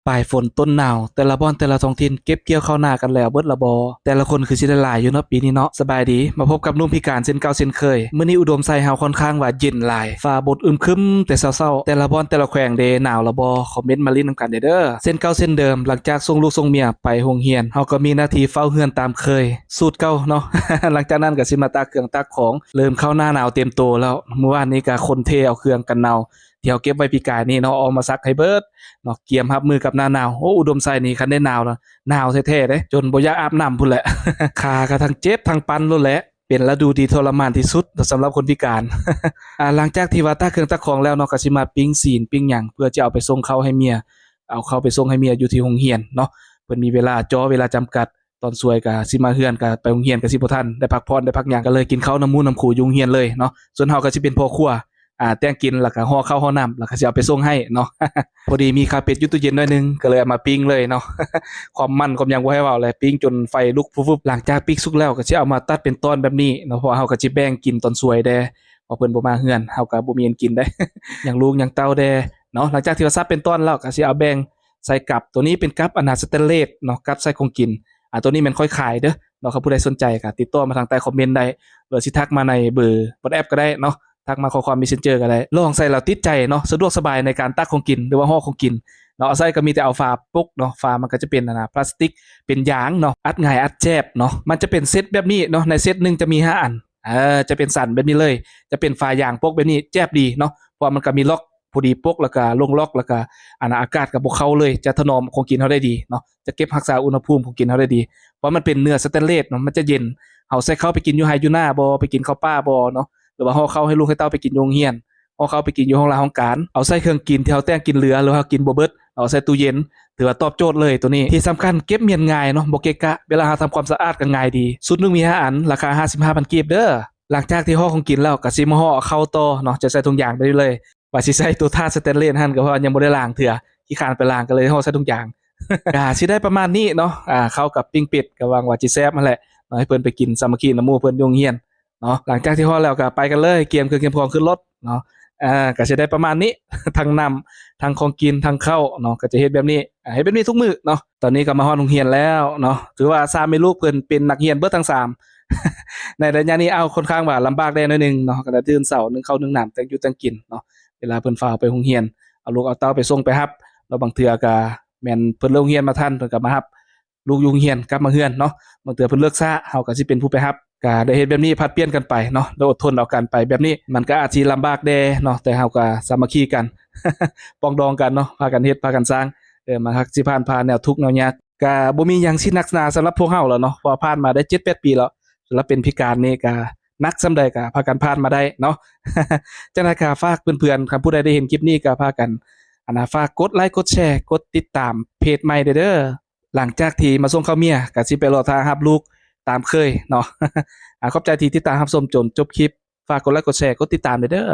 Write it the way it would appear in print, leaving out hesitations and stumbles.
ปลายฝนต้นหนาวแต่ละบ่อนแต่ละท้องถิ่นเก็บเกี่ยวข้าวหน้ากันแล้วเบิดละบ่แต่ละคนคือสิได้หลายอยู่เนาะปีนี้เนาะสบายดีมาพบกับหนุ่มพิการเช่นเก่าเช่นเคยมื้อนี้อุดมใส่เฮาค่อนข้างว่าเย็นหลายฟ้าบดอึมครึมแต่เช้าๆแต่ละบ่อนแต่ละแขวงเดหนาวละบ่คอมเมนต์มาลิ้นนำกันเด้อเส้นเก่าเส้นเดิมหลังจากส่งลูกส่งเมียไปโรงเรียนเฮาก็มีหน้าที่เฝ้าเรือนตามเคยสูตรเก่าเนาะ หลังจากนั้นก็สิมาตากเครื่องตากของเริ่มเข้าหน้าหนาวเต็มโตแล้วเมื่อวานนี้ก็คนเทเอาเครื่องกันหนาวที่เฮาเก็บไว้ปีกายนี่เนาะเอามาซักให้เบิดเนาะเกียมรับมือกับหน้าหนาวโอ้อุดมใส่นี่คันได้หนาวแล้วหนาวแท้ๆเด้จนบ่อยากอาบน้ำพุ่นแหละ ขาก็ทั้งเจ็บทั้งปั่นโลดแหละเป็นฤดูที่ทรมานที่สุดสำหรับคนพิการ หลังจากที่ว่าตากเครื่องตากของแล้วเนาะก็สิมาปิ้งศีลปิ้งหยังเพื่อจะเอาไปส่งเข้าให้เมียเอาเข้าไปส่งให้เมียอยู่ที่โรงเรียนเนาะเพิ่นมีเวลาเวลาจำกัดตอนสวยก็สิมาเฮือนก็ไปโรงเรียนก็สิบ่ทันได้พักผ่อนได้พักหยังก็เลยกินข้าวน้ำมูน้ำขู่อยู่โรงเรียนเลยเนาะส่วนเฮาก็สิเป็นพ่อครัวแต่งกินแล้วก็ห่อข้าวห่อน้ำแล้วก็สิเอาไปส่งให้เนาะ พอดีมีขาเป็ดอยู่ตู้เย็นหน่อยนึงก็เลยเอามาปิ้งเลยเนาะ ความมันความหยังบ่ให้เว้าเลยปิ้งจนไฟลุกฟุบๆหลังจากปิ้งสุกแล้วก็สิเอามาตัดเป็นตอนแบบนี้เนาะเพราะเฮาก็สิแบ่งกินตอนสวยแดเพราะเพิ่นบ่มาเฮือนเฮาก็บ่มีอันกินได้ หยังลูกหยังเต้าแดเนาะหลังจากที่ว่าซับเป็นตอนแล้วก็สิเอาแบ่งใส่กับตัวนี้เป็นกับอนาสเตนเลสเนาะกับใส่ของกินตัวนี้แม่นค่อยขายเด้อเนาะเขาผู้ใดสนใจก็ติดต่อมาทางใต้คอมเมนต์ได้หรือสิทักมาในเบอร์ WhatsApp ก็ได้เนาะทักมาข้อความ Messenger ก็ได้ลองใส่แล้วติดใจเนาะสะดวกสบายในการตักของกินหรือว่าห่อของกินเนาะเอาใส่ก็มีแต่เอาฝาปุกเนาะฝามันก็จะเป็นพลาสติกเป็นยางเนาะอัดง่ายอัดแจ็บเนาะมันจะเป็นเซตแบบนี้เนาะในเซตนึงจะมี5อันจะเป็นสันแบบนี้เลยจะเป็นฝายางปกแบบนี้แจ็บดีเนาะเพราะมันก็มีล็อกพอดีปกแล้วก็ลงล็อกแล้วก็อากาศก็บ่เข้าเลยจะถนอมของกินเฮาได้ดีเนาะจะเก็บรักษาอุณหภูมิของกินเฮาได้ดีเพราะมันเป็นเนื้อสเตนเลสเนาะมันจะเย็นเฮาใส่เข้าไปกินอยู่ไร่อยู่นาบ่ไปกินข้าวป่าบ่เนาะหรือว่าห่อเข้าให้ลูกให้เต้าไปกินอยู่โรงเรียนห่อเข้าไปกินอยู่ห้องการ เอาใส่เครื่องกินที่เฮาแต่งกินเหลือหรือว่ากินบ่เบิดเอาใส่ตู้เย็นถือว่าตอบโจทย์เลยตัวนี้ที่สำคัญเก็บเมียนง่ายเนาะบ่เกะกะเวลาเฮาทำความสะอาดก็ง่ายดีสุดนึงมี5อันราคา 55,000 กีบเด้อหลังจากที่ห่อของกินแล้วก็สิมาห่อเข้าต่อเนาะจะใส่ถุงยางไปเลยว่าสิใส่ตัวท่าสเตนเลสหั่นก็เพราะยังบ่ได้ล้างเทื่อขี้คร้านไปล้างก็เลยห่อใส่ถุงยาง ก็สิได้ประมาณนี้เนาะเข้ากับปิ้งเป็ดก็หวังว่าสิแซ่บนั่นแหละให้เพิ่นไปกินสามัคคีนำหมู่เพิ่นอยู่โรงเรียนเนาะหลังจากที่ห่อแล้วก็ไปกันเลยเกียมเครื่องเกียมของขึ้นรถเนาะก็สิได้ประมาณนี้ ทั้งน้ำทั้งของกินทั้งข้าวเนาะก็จะเฮ็ดแบบนี้เฮ็ดแบบนี้ทุกมื้อเนาะตอนนี้ก็มาฮอดโรงเรียนแล้วเนาะถือว่า3แม่ลูกเพิ่นเป็นนักเรียนเบิดทั้ง3 ในระยะนี้เอาค่อนข้างว่าลำบากได้หน่อยนึงเนาะก็ได้ตื่นเช้านึ่งข้าวนึ่งน้ำแต่งอยู่แต่งกินเนาะเวลาเพิ่นฟ้าวไปโรงเรียนเอาลูกเอาเต้าไปส่งไปรับแล้วบางเทื่อก็แม่นเพิ่นเลิกโรงเรียนมาทันเพิ่นก็มารับลูกอยู่โรงเรียนกลับมาเรือนเนาะบางเทื่อเพิ่นเลิกช้าเฮาก็สิเป็นผู้ไปรับก็ได้เฮ็ดแบบนี้ผลัดเปลี่ยนกันไปเนาะแล้วอดทนเอากันไปแบบนี้มันก็อาจสิลำบากแด่เนาะแต่เฮาก็สามัคคีกัน ปรองดองกันเนาะพากันเฮ็ดพากันสร้างมันฮักสิผ่านแนวทุกข์แนวยากก็บ่มีหยังสิหนักหนาสำหรับพวกเฮาแล้วเนาะเพราะผ่านมาได้7-8 ปีแล้วสำหรับเป็นพิการนี่ก็หนักส่ำใดก็พากันผ่านมาได้เนาะ จังได๋ก็ฝากเพื่อนๆครับผู้ใดได้เห็นคลิปนี้ก็พากันฝากกดไลค์กดแชร์กดติดตามเพจใหม่เด้อหลังจากที่มาส่งข้าวเมียก็สิไปรอท่ารับลูกตามเคยเนาะ ขอบใจที่ติดตามรับชมจนจบคลิปฝากกดไลค์กดแชร์กดติดตามเด้อ